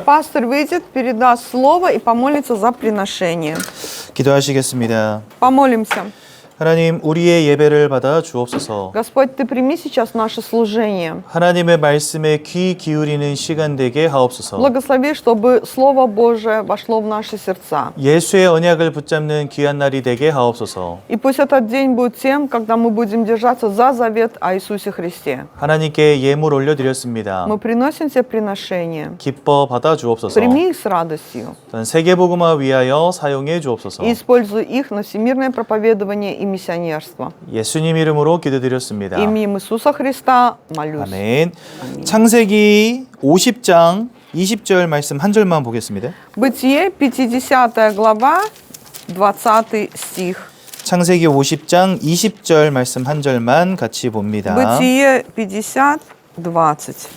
Пастор выйдет, передаст слово и помолится за приношение. 기도하시겠습니다. Помолимся. 하나님, 우리의 예배를 받아 주옵소서. Господь, Ты прими сейчас наше служение. 하나님의 말씀에 귀 기울이는 시간 되게 하옵소서. Благослови, чтобы Слово Божие вошло в наши сердца. 예수의 언약을 붙잡는 귀한 날이 되게 하옵소서. И пусть этот день будет тем, когда мы будем держаться за завет о Иисусе Христе. 하나님께 예물 올려드렸습니다. Мы приносим тебе приношения. 기뻐 받아 주옵소서. Прими их с радостью. 세계복음화 위하여 사용해 주옵소서. И используй их на всемирное проповедование и миссионерство. 예수님 이름으로 기도드렸습니다. Именем Иисуса Христа молюсь. 아멘. 창세기 50장 20절 말씀 한 절만 보겠습니다. Бытие, 50 глава, 20 стих. 창세기 50장 20절 말씀 한 절만 같이 봅니다. Бытие 50, 20.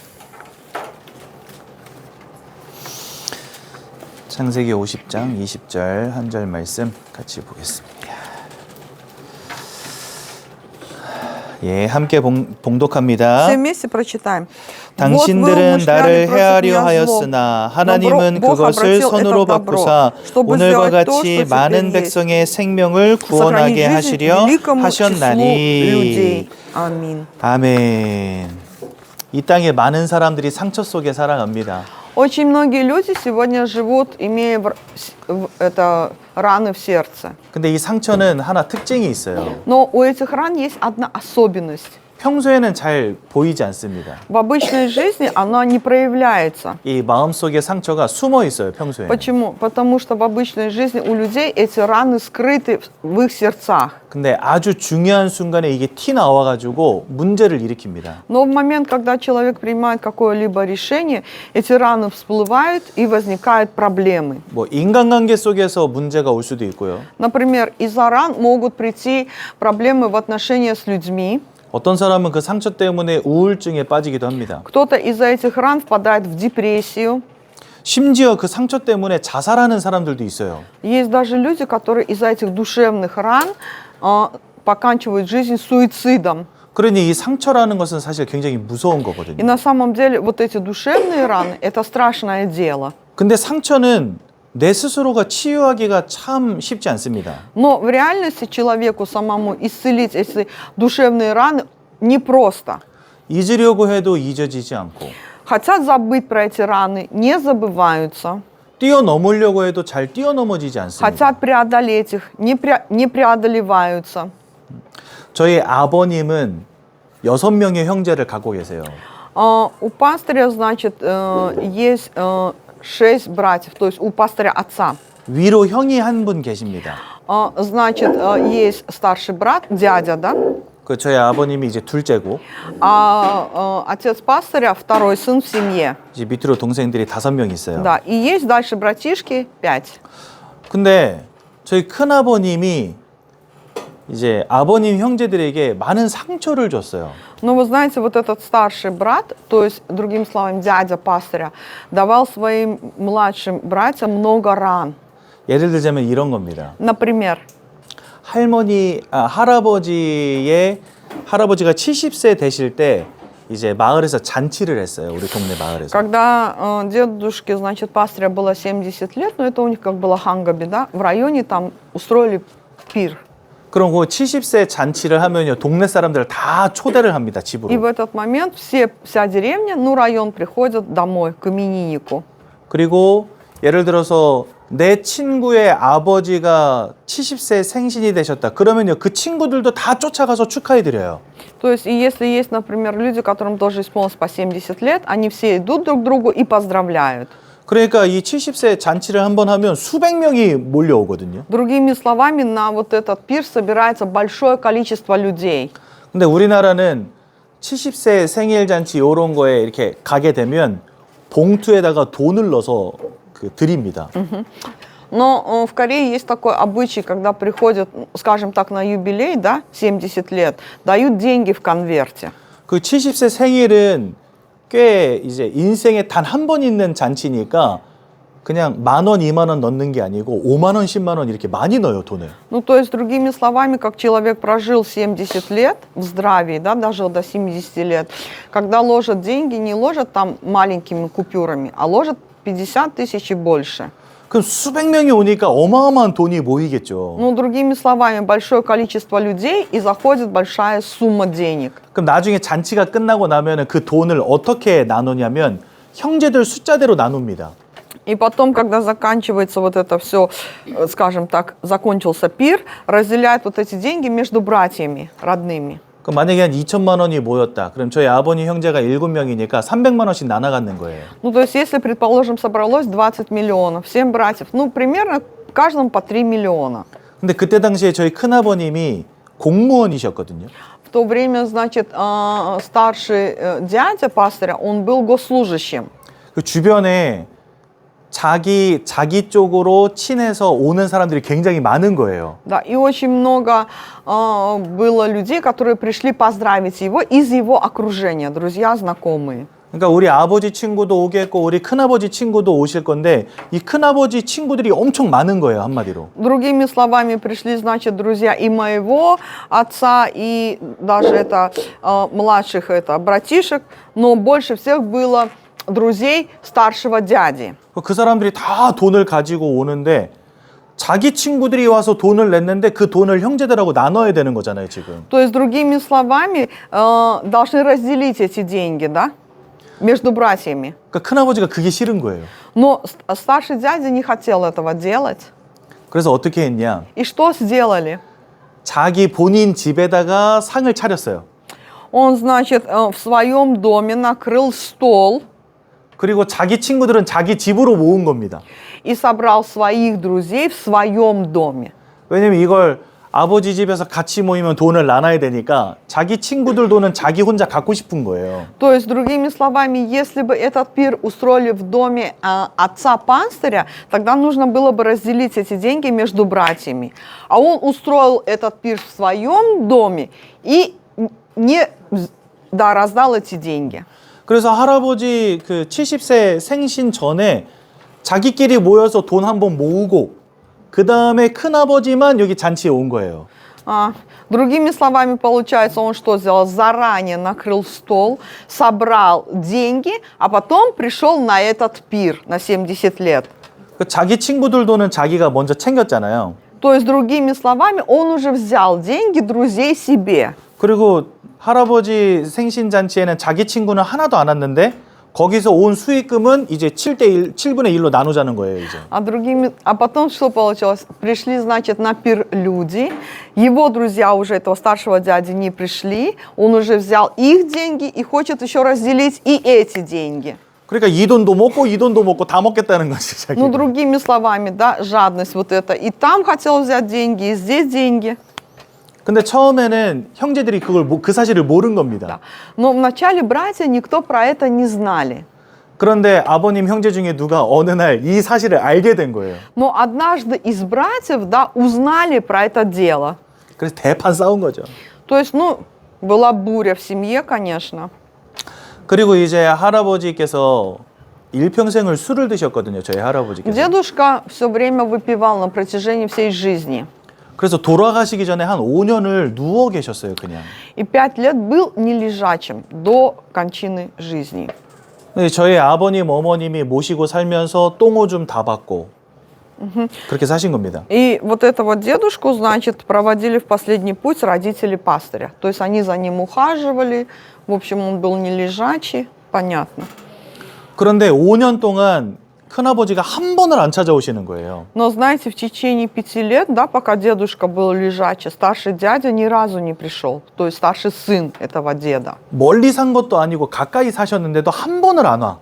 창세기 50장 20절 한 절 말씀 같이 보겠습니다. 예, 함께 봉독합니다. Все вместе прочитаем. 당신들은 나를 해하려 하였으나 하나님은 그것을 선으로 바꾸사 오늘과 같이 많은 백성의 생명을 구원하게 하시려 하셨나니. 아멘. 이 땅에 많은 사람들이 상처 속에 살아갑니다. Очень многие люди сегодня живут, имея раны в сердце. 근데 이 상처는 하나 특징이 있어요. Но у этих ран есть одна особенность. 평소에는 잘 보이지 않습니다. В обычной жизни она не проявляется. 이 마음속에 상처가 숨어 있어요, 평소에. Почему? Потому что в обычной жизни у людей эти раны скрыты в их сердцах. 근데 아주 중요한 순간에 이게 티 나와가지고 문제를 일으킵니다. Но в момент, когда человек принимает какое-либо решение, эти раны всплывают и возникают проблемы. 뭐 인간관계 속에서 문제가 올 수도 있고요. Например, из-за ран могут прийти проблемы в отношениях с людьми. 어떤 사람은 그 상처 때문에 우울증에 빠지기도 합니다. Кто-то из-за этих ран впадает в депрессию. 심지어 그 상처 때문에 자살하는 사람들도 있어요. Есть даже люди, которые из-за этих душевных ран поканчивают жизнь суицидом. 그러니 이 상처라는 것은 사실 굉장히 무서운 И 거거든요. на самом деле вот эти душевные раны – это страшное дело. 근데 상처는 내 스스로가 치유하기가 참 쉽지 않습니다. Но в реальности человеку самому исцелить эти душевные раны непросто. 잊으려고 해도 잊어지지 않고 Хотят забыть про эти раны, не забываются. 뛰어넘으려고 해도 잘 뛰어넘어지지 않습니다. Хотят преодолеть их, не преодолеваются. 저희 아버님은 6명의 형제를 갖고 계세요. У пастыря, значит, есть 6 братьев, то есть у пастыря отца. 위로 형이 한 분 계십니다. Значит, есть старший брат, дядя, да? 그 저희 아버님이 이제 둘째고 А отец пастыря второй сын в семье. 이제 밑으로 동생들이 5명 있어요. Да, и есть дальше братишки 5. 근데 저희 큰아버님이 이제 아버님 형제들에게 많은 상처를 줬어요. Но вы знаете, вот этот старший брат, то есть, другими словами, дядя пастыря, давал своим младшим братьям много ран. 예를 들자면 이런 겁니다. Например, 할아버지가 70세 되실 때 이제 마을에서 잔치를 했어요. 우리 동네 마을에서. когда дедушке, значит, пастыря было 70 лет, но это у них как было хангаби, да, в районе там устроили пир. 그럼 그 70세 잔치를 하면요, 동네 사람들을 다 초대를 합니다, 집으로. И в этот момент вся деревня, ну, район приходят домой к имениннику. 그리고 예를 들어서 내 친구의 아버지가 70세 생신이 되셨다. 그러면요, 그 친구들도 다 쫓아가서 축하해드려요. То есть, и если есть, например, люди, которым тоже исполнилось по 70 лет, они все идут друг к другу и поздравляют. 그러니까 이 70세 잔치를 한번 하면 수백 명이 몰려오거든요. Другими словами, на вот этот пир собирается большое количество людей. 근데 우리나라는 70세 생일 잔치 이런 거에 이렇게 가게 되면 봉투에다가 돈을 넣어서 드립니다. Но в Корее есть такой обычай, когда приходят, скажем так, на юбилей, да, 70 лет, дают деньги в конверте. 그 70세 생일은 꽤 이제 인생에 단 한 번 있는 잔치니까 그냥 10,000원, 20,000원 넣는 게 아니고 50,000원, 10,000원 이렇게 많이 넣어요, 돈을. Ну, то есть, другими словами, как человек прожил 70 лет в здравии, да, дожил до 70 лет, когда ложат деньги, не ложат там маленькими купюрами, а ложат 50 тысяч и больше. 그럼 수백 명이 오니까 어마어마한 돈이 모이겠죠. Ну, другими словами, большое количество людей и заходит большая сумма денег. 그럼 나중에 잔치가 끝나고 나면은 그 돈을 어떻게 나누냐면 형제들 숫자대로 나눕니다. И потом, когда заканчивается вот это все, скажем так, закончился пир, разделяют вот эти деньги между братьями родными. 그럼 만약에 한 2천만 원이 모였다. 그럼 저희 아버님 형제가 7명이니까 300만 원씩 나눠 갖는 거예요. Ну, то есть, если, предположим, собралось 20 миллионов, 7 братьев, ну, примерно каждому по 3 миллиона. 근데 그때 당시에 저희 큰아버님이 공무원이셨거든요. В то время, значит, старший дядя пастыря, он был госслужащим. 그 주변에 자기 쪽으로 친해서 오는 사람들이 굉장히 많은 거예요. Да, и очень много было людей, которые пришли поздравить его из его окружения, друзья, знакомые. 그러니까 우리 아버지 친구도 오겠고 우리 큰아버지 친구도 오실 건데 이 큰아버지 친구들이 엄청 많은 거예요, 한마디로. Другими словами, пришли, значит, друзья и моего отца, и даже это младших братишек, но больше всех было друзей старшего дяди. 그 사람들이 다 돈을 가지고 오는데 자기 친구들이 와서 돈을 냈는데 그 돈을 형제들하고 나눠야 되는 거잖아요, 지금. То есть, другими словами, должны разделить эти деньги, да, между братьями. 그러니까 큰아버지가 그게 싫은 거예요. Но старший дядя не хотел этого делать. 그래서 어떻게 했냐? И что сделали? 자기 본인 집에다가 상을 차렸어요. Он, значит, в своем доме накрыл стол 그리고 자기 친구들은 자기 집으로 모은 겁니다. и собрал своих друзей в своем доме. 왜냐면 이걸 아버지 집에서 같이 모이면 돈을 나눠야 되니까 자기 친구들 돈은 자기 혼자 갖고 싶은 거예요. То есть, другими словами, если бы этот пир устроили в доме отца пастыря, тогда нужно было бы разделить эти деньги между братьями. А он устроил этот пир в своем доме и не раздал эти деньги. 그래서 할아버지 그 70세 생신 전에 자기끼리 모여서 돈 한번 모으고 그 다음에 큰아버지만 여기 잔치에 온 거예요. Другими словами, получается, он что сделал? Заранее накрыл стол, собрал деньги, а потом пришел на этот пир на 70 лет. 자기 친구들 돈은 자기가 먼저 챙겼잖아요. То есть, другими словами, он уже взял деньги друзей себе. 그리고 할아버지 생신 잔치에는 자기 친구는 하나도 안 왔는데 거기서 온 수익금은 이제 7분의 1로 나누자는 거예요, 이제. А потом что получилось? Пришли, значит, на пир люди, его друзья уже этого старшего дяди не пришли, он уже взял их деньги и хочет еще разделить и эти деньги. 그러니까 이 돈도 먹고 다 먹겠다는 거지, 자기가. Ну, другими словами, да, жадность вот это. И там хотел взять деньги, и здесь деньги. 근데 처음에는 형제들이 그 사실을 모른 겁니다. Но вначале братья никто про это не знали. 그런데 아버님 형제 중에 누가 어느 날 이 사실을 알게 된 거예요. Но однажды из братьев, да, узнали про это дело. 그래서 대판 싸운 거죠. То есть, ну, была буря в семье, конечно. 그리고 이제 할아버지께서 일평생을 술을 드셨거든요, 저희 할아버지께서. Дедушка все время выпивал на протяжении всей жизни. 그래서 돌아가시기 전에 한 5년을 누워 계셨어요, 그냥. И 5 лет был нележачим до кончины жизни. 저희 아버님, 어머님이 모시고 살면서 똥오줌 다 받고 그렇게 사신 겁니다. И вот этого дедушку, значит, проводили в последний путь родители пастыря. То есть они за ним ухаживали. В общем, он был нележачий, понятно. 그런데 5년 동안 큰아버지가 한 번을 안 찾아오시는 거예요. Но, знаете, в течение 5 лет, да, пока дедушка был лежачий, старший дядя ни разу не пришел. То есть старший сын этого деда. 멀리 산 것도 아니고 가까이 사셨는데도 한 번을 안 와.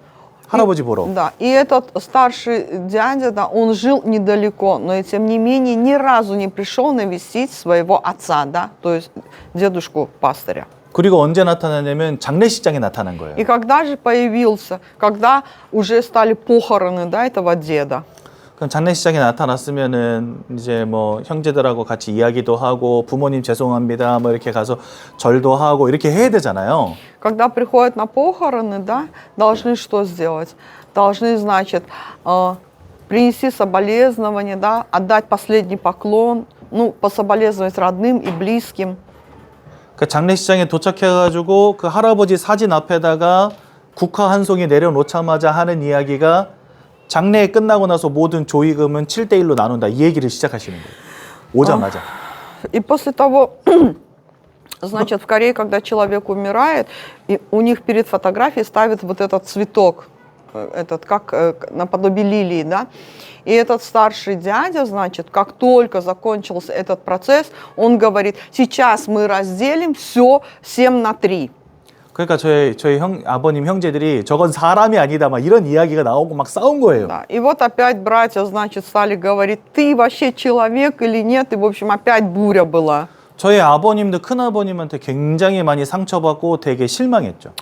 할아버지 보러. Да, и этот старший дядя, да, он жил недалеко, но и тем не менее ни разу не пришел навестить своего отца, да, то есть дедушку пастыря. 그리고 언제 나타나냐면 장례식장에 나타난 거예요. И когда же появился, когда уже стали похороны, да, этого деда. 그럼 장례식장에 나타났으면은 이제 뭐 형제들하고 같이 이야기도 하고 부모님 죄송합니다 뭐 이렇게 가서 절도 하고 이렇게 해야 되잖아요. Когда приходят на похороны, да, должны что сделать? Должны, значит, принести соболезнования, да, отдать последний поклон, ну, пособолезновать родным и близким. 그 장례식장에 도착해가지고 그 할아버지 사진 앞에다가 국화 한 송이 내려놓자마자 하는 이야기가 장례 끝나고 나서 모든 조의금은 7대1로 나눈다. 이 얘기를 시작하시는 거예요. 오자마자. И после того, значит, в Корее, когда человек умирает, и у них перед фотографией ставят вот этот цветок, этот как наподобие лилии, да. И этот старший дядя, значит, как только закончился этот процесс, он говорит: сейчас мы разделим все 7-3. 그러니까 저희 아버님 형제들이 저건 사람이 아니다 막 이런 이야기가 나오고 막 싸운 거예요. Да. И вот опять братья, значит, стали говорить: ты вообще человек или нет? И, в общем, опять буря была. 저희 아버님도 큰아버님한테 굉장히 많이 상처받고 되게 실망했죠.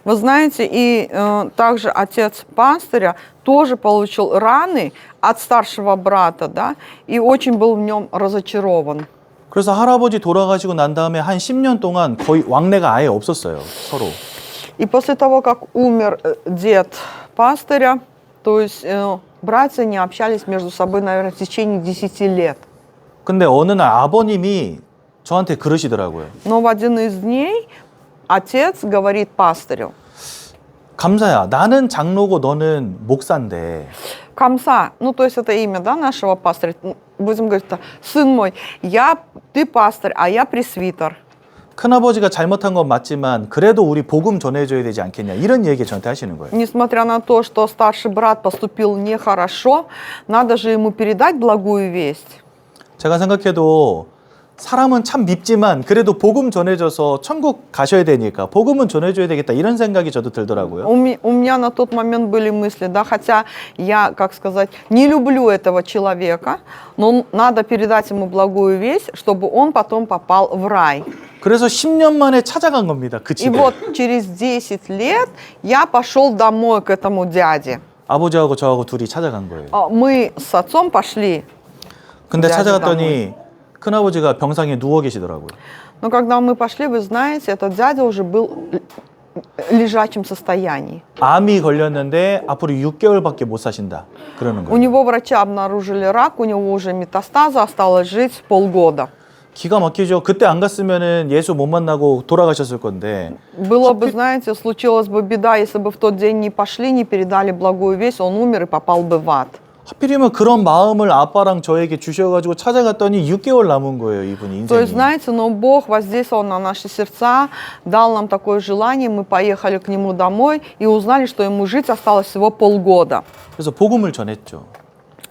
Вы знаете, и также отец пастыря тоже получил раны от старшего брата, да, и очень был в нем разочарован. 그래서 할아버지 돌아가시고 난 다음에 한 10년 동안 거의 왕래가 아예 없었어요, 서로. И после того, как умер дед пастыря, то есть братья не общались между собой, наверное, в течение 10 лет. 근데 어느 날 아버님이 저한테 그러시더라고요. Но в один из дней отец говорит пастырю: 감사야, 나는 장로고 너는 목사인데 Камса, ну то есть это имя, да, нашего пастыря, будем говорить так: сын мой, ты пастырь, а я пресвитер. 큰아버지가 잘못한 건 맞지만 그래도 우리 복음 전해줘야 되지 않겠냐 이런 얘기 저한테 하시는 거예요. Несмотря на то, что старший брат поступил нехорошо, надо же ему передать благую весть. 제가 생각해도 사람은 참 밉지만 그래도 복음 전해줘서 천국 가셔야 되니까 복음은 전해줘야 되겠다 이런 생각이 저도 들더라고요. У меня на тот момент были мысли, да, хотя я, как сказать, не люблю этого человека, но надо передать ему благую весть, чтобы он потом попал в рай. 그래서 10년 만에 찾아간 겁니다. 그 И 집에. вот через 10 лет я пошел домой к этому дяде. 아버지하고 저하고 둘이 찾아간 거예요. Мы с отцом пошли. 근데 дяде 찾아갔더니 큰아버지가 병상에 누워 계시더라고요. Но когда мы пошли, вы знаете, этот дядя уже был в лежачем состоянии. 암이 걸렸는데 앞으로 6개월밖에 못 사신다. 그러는 У 거예요. него врачи обнаружили рак, у него уже метастазы, осталось жить полгода. 기가 막히죠. 그때 안 갔으면은 예수 못 만나고 돌아가셨을 건데. Было бы, знаете, случилась бы беда, если бы в тот день не пошли, не передали благую весть, он умер и попал бы в ад. 하필이면 그런 마음을 아빠랑 저에게 주셔가지고 찾아갔더니 6개월 남은 거예요, 이분이 То есть, 인생이. знаете, но Бог воздействовал на наши сердца, дал нам такое желание, мы поехали к нему домой и узнали, что ему жить осталось всего полгода. 그래서 복음을 전했죠.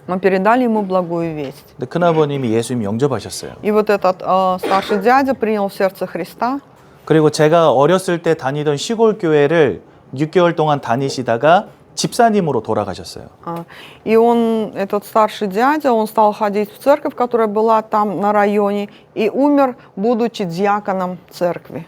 Мы передали ему благую весть. 근데 큰아버님이 예수님 영접하셨어요. И вот этот старший дядя принял в сердце Христа. 그리고 제가 어렸을 때 다니던 시골 교회를 6개월 동안 다니시다가 집사님으로 돌아가셨어요. И он, этот старший дядя, он стал ходить в церковь, которая была там на районе, и умер, будучи диаконом церкви.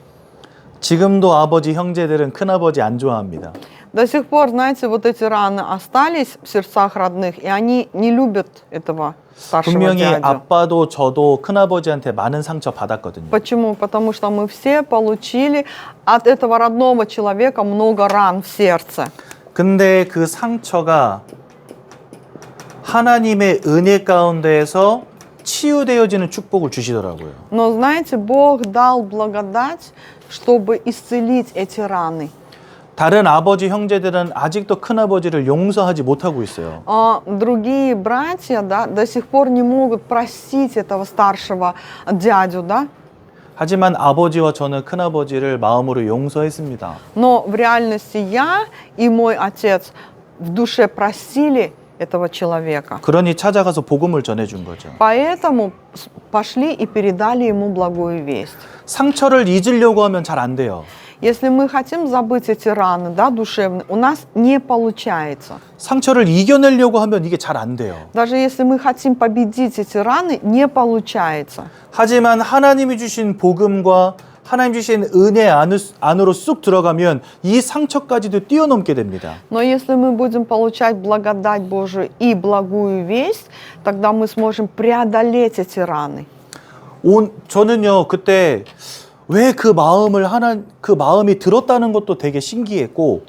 지금도 아버지 형제들은 큰아버지 안 좋아합니다. До сих пор, знаете, вот эти раны остались в сердцах родных, и они не любят этого старшего 분명히 дядю. 아빠도 저도 큰아버지한테 많은 상처 받았거든요. Почему? Потому что мы все получили от этого родного человека много ран в сердце. 근데 그 상처가 하나님의 은혜 가운데에서 치유되어지는 축복을 주시더라고요. Но, знаете, Бог дал благодать, чтобы исцелить эти раны. 다른 아버지 형제들은 아직도 큰아버지를 용서하지 못하고 있어요. Другие братья, да, до сих пор не могут простить этого старшего дядю, да. 하지만 아버지와 저는 큰아버지를 마음으로 용서했습니다. Но в реальности я и мой отец в душе простили этого человека. 그러니 찾아가서 복음을 전해준 거죠. Поэтому пошли и передали ему благую весть. 상처를 잊으려고 하면 잘 안 돼요. Если мы хотим забыть эти раны, да, душевные, у нас не получается. 상처를 이겨내려고 하면 이게 잘 안 돼요. Даже если мы хотим победить эти раны, не получается. 하지만 하나님이 주신 복음과 하나님 주신 은혜 안으로 쑥 들어가면 이 상처까지도 뛰어넘게 됩니다. Но если мы будем получать благодать Божию и благую весть, тогда мы сможем преодолеть эти раны. 저는요 그때 왜 그 마음이 들었다는 것도 되게 신기했고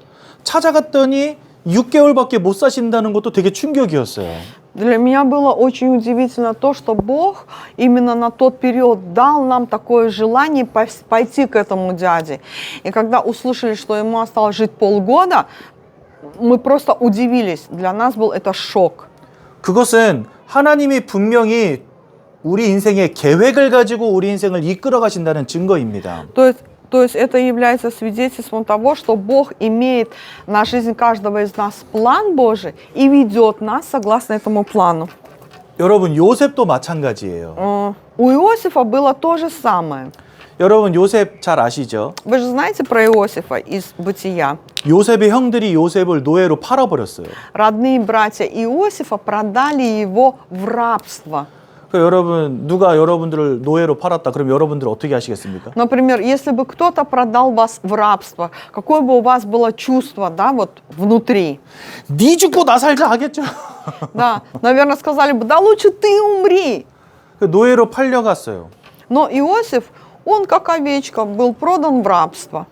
찾아갔더니 6개월밖에 못 사신다는 것도 되게 충격이었어요. Для меня было очень удивительно то, что Бог именно на тот период дал нам такое желание пойти к этому дяде. И когда услышали, что ему осталось жить полгода, мы просто удивились. Для нас был это шок. 그것은 하나님이 분명히 우리 인생의 계획을 가지고 우리 인생을 이끌어 가신다는 증거입니다. То есть это является свидетельством того, что Бог имеет на жизнь каждого из нас план Божий и ведет нас согласно этому плану. 여러분, 요셉도 마찬가지예요. У Иосифа было то же самое. 여러분, 요셉 잘 아시죠? Вы же знаете про Иосифа из Бытия? 요셉의 형들이 요셉을 노예로 팔아버렸어요. Родные братья Иосифа продали его в рабство. 그 여러분, 누가 여러분들을 노예로 팔았다, 그럼 여러분들 어떻게 하시겠습니까? Например, если бы кто-то продал вас в рабство, какое бы у вас было чувство, да, вот внутри? 네 죽고 나 살자 하겠죠. Да, наверное, сказали бы, да лучше ты умри. 그 노예로 팔려갔어요. Но Иосиф, он как овечка был продан в рабство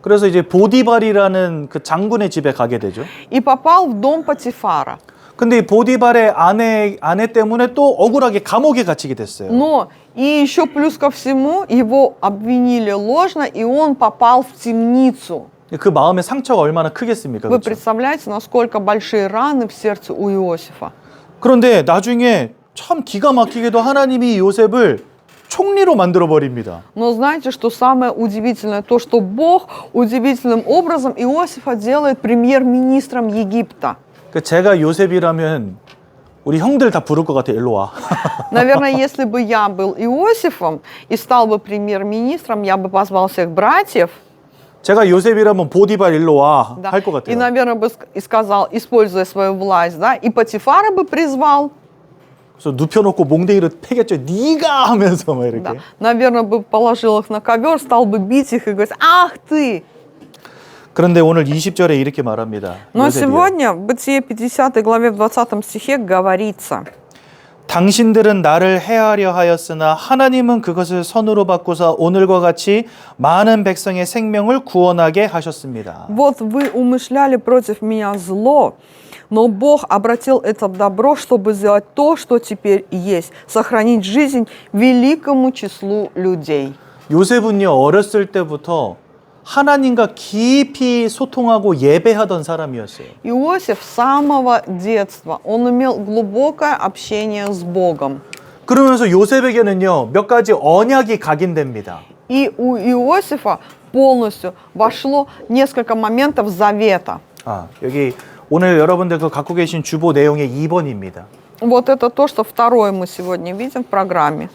그래서 이제 보디발이라는 그 장군의 집에 가게 되죠. и попал в дом Патифара. 근데 이 보디발의 아내 때문에 또 억울하게 감옥에 갇히게 됐어요. Но и еще плюс ко всему его обвинили ложно, и он попал в темницу. 그 마음의 상처가 얼마나 크겠습니까? Вы 그렇죠? представляете, насколько большие раны в сердце у Иосифа. 그런데 나중에 참 기가 막히게도 하나님이 요셉을 총리로 만들어 버립니다. Но знаете, что самое удивительное? То, что Бог удивительным образом Иосифа делает премьер-министром Египта. 그 제가 요셉이라면 우리 형들 다 부를 것 같아. 일로 와. Наверное, если бы я был Иосифом и стал бы премьер-министром, я бы позвал всех братьев, 제가 요셉이라면 보디발 일로 와. да, 할 것 и, 같아요. наверное, бы и сказал, используя свою власть, да, и Патифара бы призвал, 그래서 눕혀놓고 몽댕이로 패겠죠. 네가 하면서 막 이렇게. да, наверное, бы положил их на ковер, стал бы бить их и говорить, ах ты! 그런데 오늘 20절에 이렇게 말합니다. Но 요셉이요. сегодня в Бытие 50 главе в 20 стихе говорится, 당신들은 나를 해하려 하였으나 하나님은 그것을 선으로 바꾸사 오늘과 같이 많은 백성의 생명을 구원하게 하셨습니다. вот вы умышляли против меня зло, но Бог обратил это в добро, чтобы сделать то, что теперь есть, сохранить жизнь великому числу людей. 요셉은요, 어렸을 때부터 하나님과 깊이 소통하고 예배하던 사람이었어요. Иосиф с самого детства, он имел глубокое общение с Богом. 그러면서 요셉에게는요, 몇 가지 언약이 각인됩니다. И у Иосифа полностью вошло несколько моментов завета. 여기 오늘 여러분들 그 갖고 계신 주보 내용의 2번입니다. Вот это то, что второе мы сегодня видим в программе.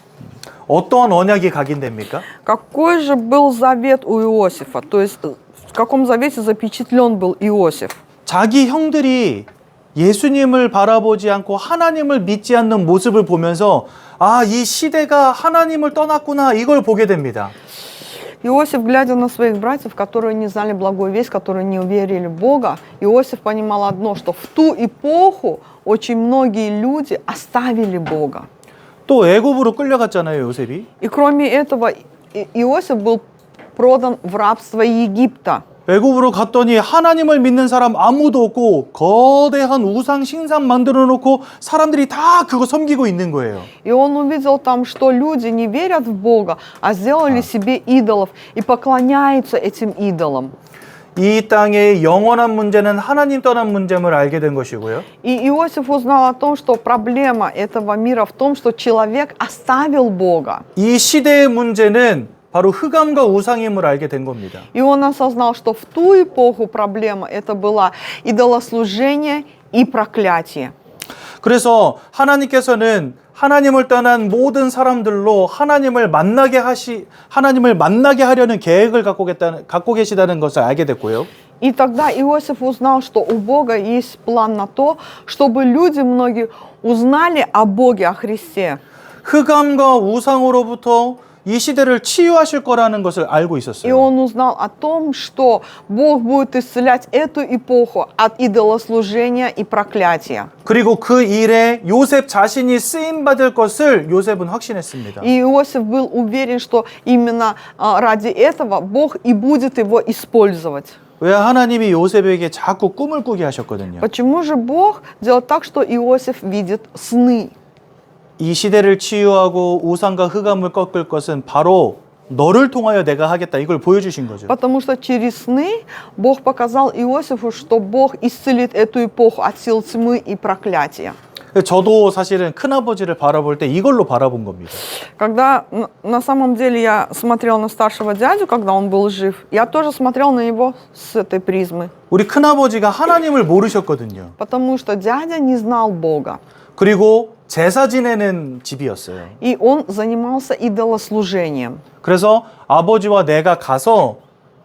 어떠한 언약이 각인됩니까? Какой же был завет у Иосифа? То есть в каком завете запечатлен был Иосиф? 자기 형들이 예수님을 바라보지 않고 하나님을 믿지 않는 모습을 보면서 이 시대가 하나님을 떠났구나 이걸 보게 됩니다. Иосиф, глядя на своих братьев, которые не знали благую весть, которые не уверили в Бога, Иосиф понимал одно, что в ту эпоху очень многие люди оставили Бога. 또 애굽으로 끌려갔잖아요, 요셉이. И кроме этого, Иосиф был продан в рабство Египта. 애굽으로 갔더니 하나님을 믿는 사람 아무도 없고 거대한 우상 신상 만들어 놓고 사람들이 다 그거 섬기고 있는 거예요. И он увидел там, что люди не верят в Бога, а сделали себе идолов и поклоняются этим идолам. 이 땅의 영원한 문제는 하나님 떠난 문제임을 알게 된 것이고요. И Иосиф узнал о том, что проблема этого мира в том, что человек оставил Бога. 이 시대의 문제는 바로 흑암과 우상임을 알게 된 겁니다. И он осознал, что в ту эпоху проблема это была идолослужение и проклятие. 그래서 하나님께서는 하나님을 떠난 모든 사람들로 하나님을 만나게 하려는 계획을 갖고 계시다는 것을 알게 됐고요. И тогда Иосиф узнал, что у Бога есть план на то, чтобы люди многие узнали о Боге, о Христе. 흑암과 우상으로부터 이 시대를 치유하실 거라는 것을 알고 И 있었어요. он узнал о том, что Бог будет исцелять эту эпоху от идолослужения и проклятия. 그리고 그 일에 요셉 자신이 쓰임 받을 것을 요셉은 확신했습니다. И Иосиф был уверен, что именно ради этого Бог и будет его использовать. 왜 하나님이 요셉에게 자꾸 꿈을 꾸게 하셨거든요. Почему же Бог делает так, что Иосиф видит сны? 이 시대를 치유하고 우상과 흑암을 꺾을 것은 바로 너를 통하여 내가 하겠다 이걸 보여주신 거죠. Потому что через сны Бог показал Иосифу, что Бог исцелит эту эпоху от сил тьмы и проклятия. 저도 사실은 큰아버지를 바라볼 때 이걸로 바라본 겁니다. Когда на самом деле я смотрел на старшего дядю, когда он был жив, я тоже смотрел на него с этой призмы. 우리 큰아버지가 하나님을 모르셨거든요. Потому что дядя не знал Бога. 그리고 제사 지내는 집이었어요. И он занимался идолослужением. 그래서 아버지와 내가 가서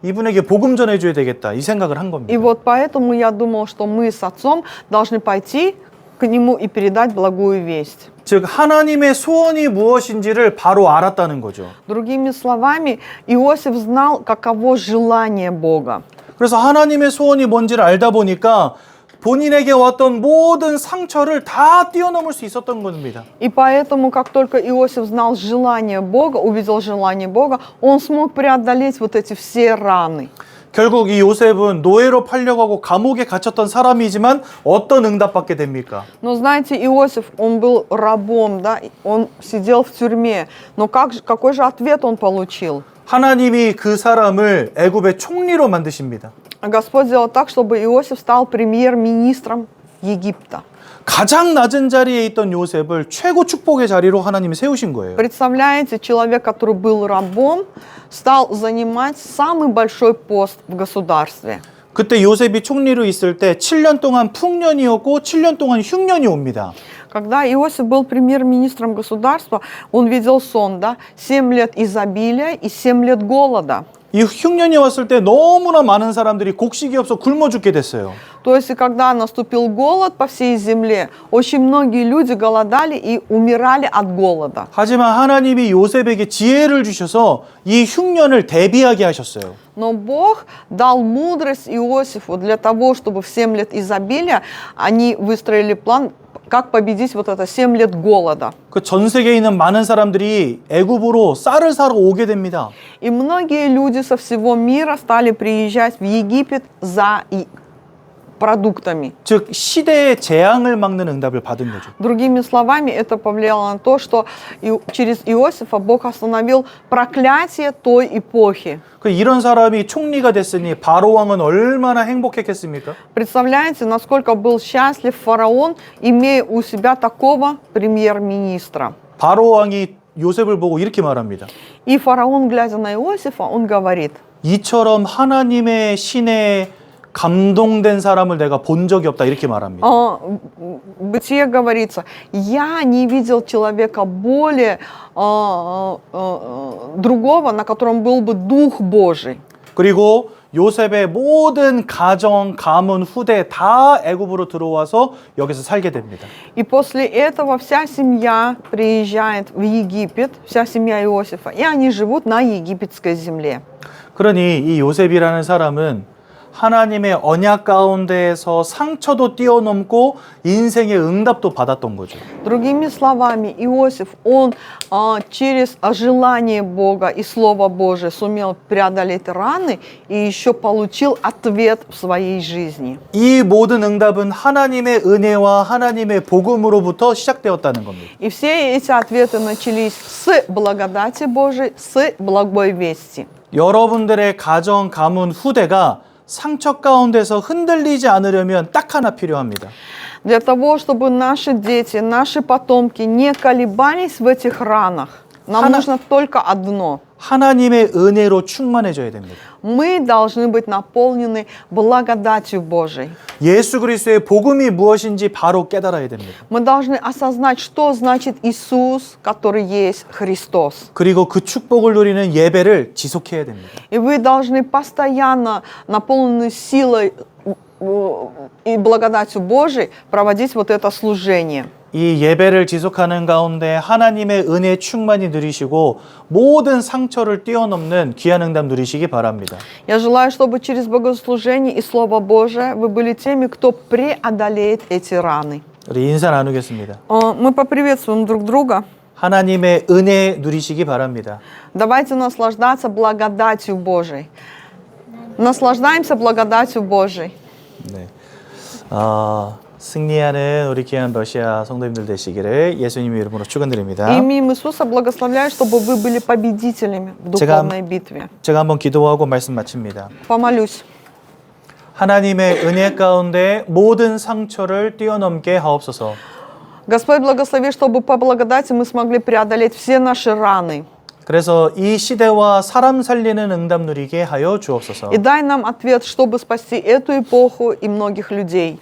이분에게 복음 전해줘야 되겠다 이 생각을 한 겁니다. И вот поэтому я думал, что мы с отцом должны пойти к нему и передать благую весть. 즉 하나님의 소원이 무엇인지를 바로 알았다는 거죠. Другими словами, Иосиф знал, каково желание Бога. 그래서 하나님의 소원이 뭔지를 알다 보니까 본인에게 왔던 모든 상처를 다 뛰어넘을 수 있었던 겁니다. И поэтому, как только Иосиф знал желание Бога, увидел желание Бога, он смог преодолеть вот эти все раны. 결국 이 요셉은 노예로 팔려가고 감옥에 갇혔던 사람이지만 어떤 응답받게 됩니까? Но знаете, Иосиф, он был рабом, да, он сидел в тюрьме, но какой же ответ он получил? 하나님이 그 사람을 애굽의 총리로 만드십니다. Господь сделал так, чтобы Иосиф стал премьер-министром Египта. 가장 낮은 자리에 있던 요셉을 최고 축복의 자리로 하나님이 세우신 거예요. Представляете, человек, который был рабом, стал занимать самый большой пост в государстве. 그때 요셉이 총리로 있을 때 7년 동안 풍년이었고 7년 동안 흉년이 옵니다. Когда Иосиф был премьер-министром государства, он видел сон, да, 7 лет изобилия и 7 лет голода. 이 흉년이 왔을 때 너무나 많은 사람들이 곡식이 없어 굶어 죽게 됐어요. То есть, когда наступил голод по всей земле, очень многие люди голодали и умирали от голода. 하지만 하나님이 요셉에게 지혜를 주셔서 이 흉년을 대비하게 하셨어요. Но Бог дал мудрость Иосифу для того, чтобы в 7 лет изобилия они выстроили план, как победить вот это 7 лет голода. 그 전 세계에 있는 많은 사람들이 애굽으로 쌀을 사러 오게 됩니다. И многие люди со всего мира стали приезжать в Египет за продуктами. 즉 시대의 재앙을 막는 응답을 받은 거죠. Другими словами, это повлияло на то, что через Иосифа Бог остановил проклятие той эпохи. 이런 사람이 총리가 됐으니 바로 왕은 얼마나 행복했겠습니까? Представляете, насколько был счастлив фараон, имея у себя такого премьер-министра. 바로 왕이 요셉을 보고 이렇게 말합니다. И фараон, глядя на Иосифа, он говорит: 이처럼 하나님의 신에 감동된 사람을 내가 본 적이 없다 이렇게 말합니다. В Бытие говорится: я не видел человека более другого, на котором был бы Дух Божий. 그리고 요셉의 모든 가정, 가문, 후대 다 애굽으로 들어와서 여기서 살게 됩니다. И после этого вся семья приезжает в Египет, вся семья Иосифа, и они живут на египетской земле. 그러니 이 요셉이라는 사람은 하나님의 언약 가운데에서 상처도 뛰어넘고 인생의 응답도 받았던 거죠. Другими словами, Иосиф, он через желание Бога и Слово Божие сумел преодолеть раны и еще получил ответ в своей жизни. 이 모든 응답은 하나님의 은혜와 하나님의 복음으로부터 시작되었다는 겁니다. И все эти ответы начались с благодати Божией, с благой вести. 여러분들의 가정, 가문, 후대가 상처 가운데서 흔들리지 않으려면 딱 하나 필요합니다. Для того, чтобы наши дети, наши потомки не колебались в этих ранах, нам нужно только одно. 하나님의 은혜로 충만해져야 됩니다. Мы должны быть наполнены благодатью Божией. 예수 그리스도의 복음이 무엇인지 바로 깨달아야 됩니다. Мы должны осознать, что значит Иисус, который есть Христос. 그리고 그 축복을 누리는 예배를 지속해야 됩니다. И вы должны постоянно, наполненные силой и благодатью Божией, проводить вот это служение. 이 예배를 지속하는 가운데 하나님의 은혜 충만히 누리시고 모든 상처를 뛰어넘는 귀한 응답 누리시기 바랍니다. Я желаю, чтобы через богослужение и Слово Божие вы были теми, кто преодолеет эти раны. 우리 인사 나누겠습니다. Мы поприветствуем друг друга. 하나님의 은혜 누리시기 바랍니다. Давайте наслаждаться благодатью Божией. Наслаждаемся благодатью Божией. 네. 승리하는 우리 귀한 러시아 성도님들 되시기를 예수님의 이름으로 축원드립니다. Имя Иисуса благословляю, чтобы вы были победителями в духовной битве. 제가 한번 기도하고 말씀 마칩니다. Помолюсь. 하나님의 은혜 가운데 모든 상처를 뛰어넘게 하옵소서. Господь, благослови, чтобы по благодати мы смогли преодолеть все наши раны. 그래서 이 시대와 사람 살리는 응답 누리게 하여 주옵소서. И дай нам ответ, чтобы спасти эту эпоху и многих людей.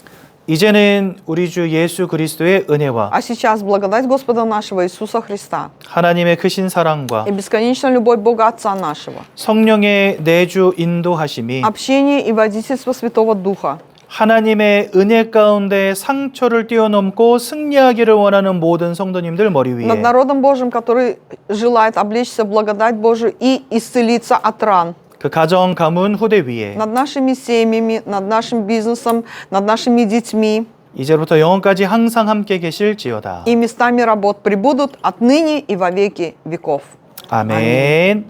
이제는 우리 주 예수 그리스도의 은혜와 А сейчас благодать Господа нашего Иисуса Христа 하나님의 크신 사랑과 и бесконечная любовь Бога Отца нашего, 성령의 내주 인도하심이 общение и водительство Святого Духа, 하나님의 은혜 가운데 상처를 뛰어넘고 승리하기를 원하는 мо든 성도님들 머리 위에 над народом Божьим, который желает облечься в благодать Божию и исцелиться от ран, 그 가정 가문 후대 위에 над нашими семьями, над нашим бизнесом, над нашими детьми 이제부터 영원까지 항상 함께 계실지어다. и местами работ пребудут отныне и во веки веков. 아멘.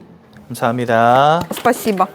감사합니다. Спасибо.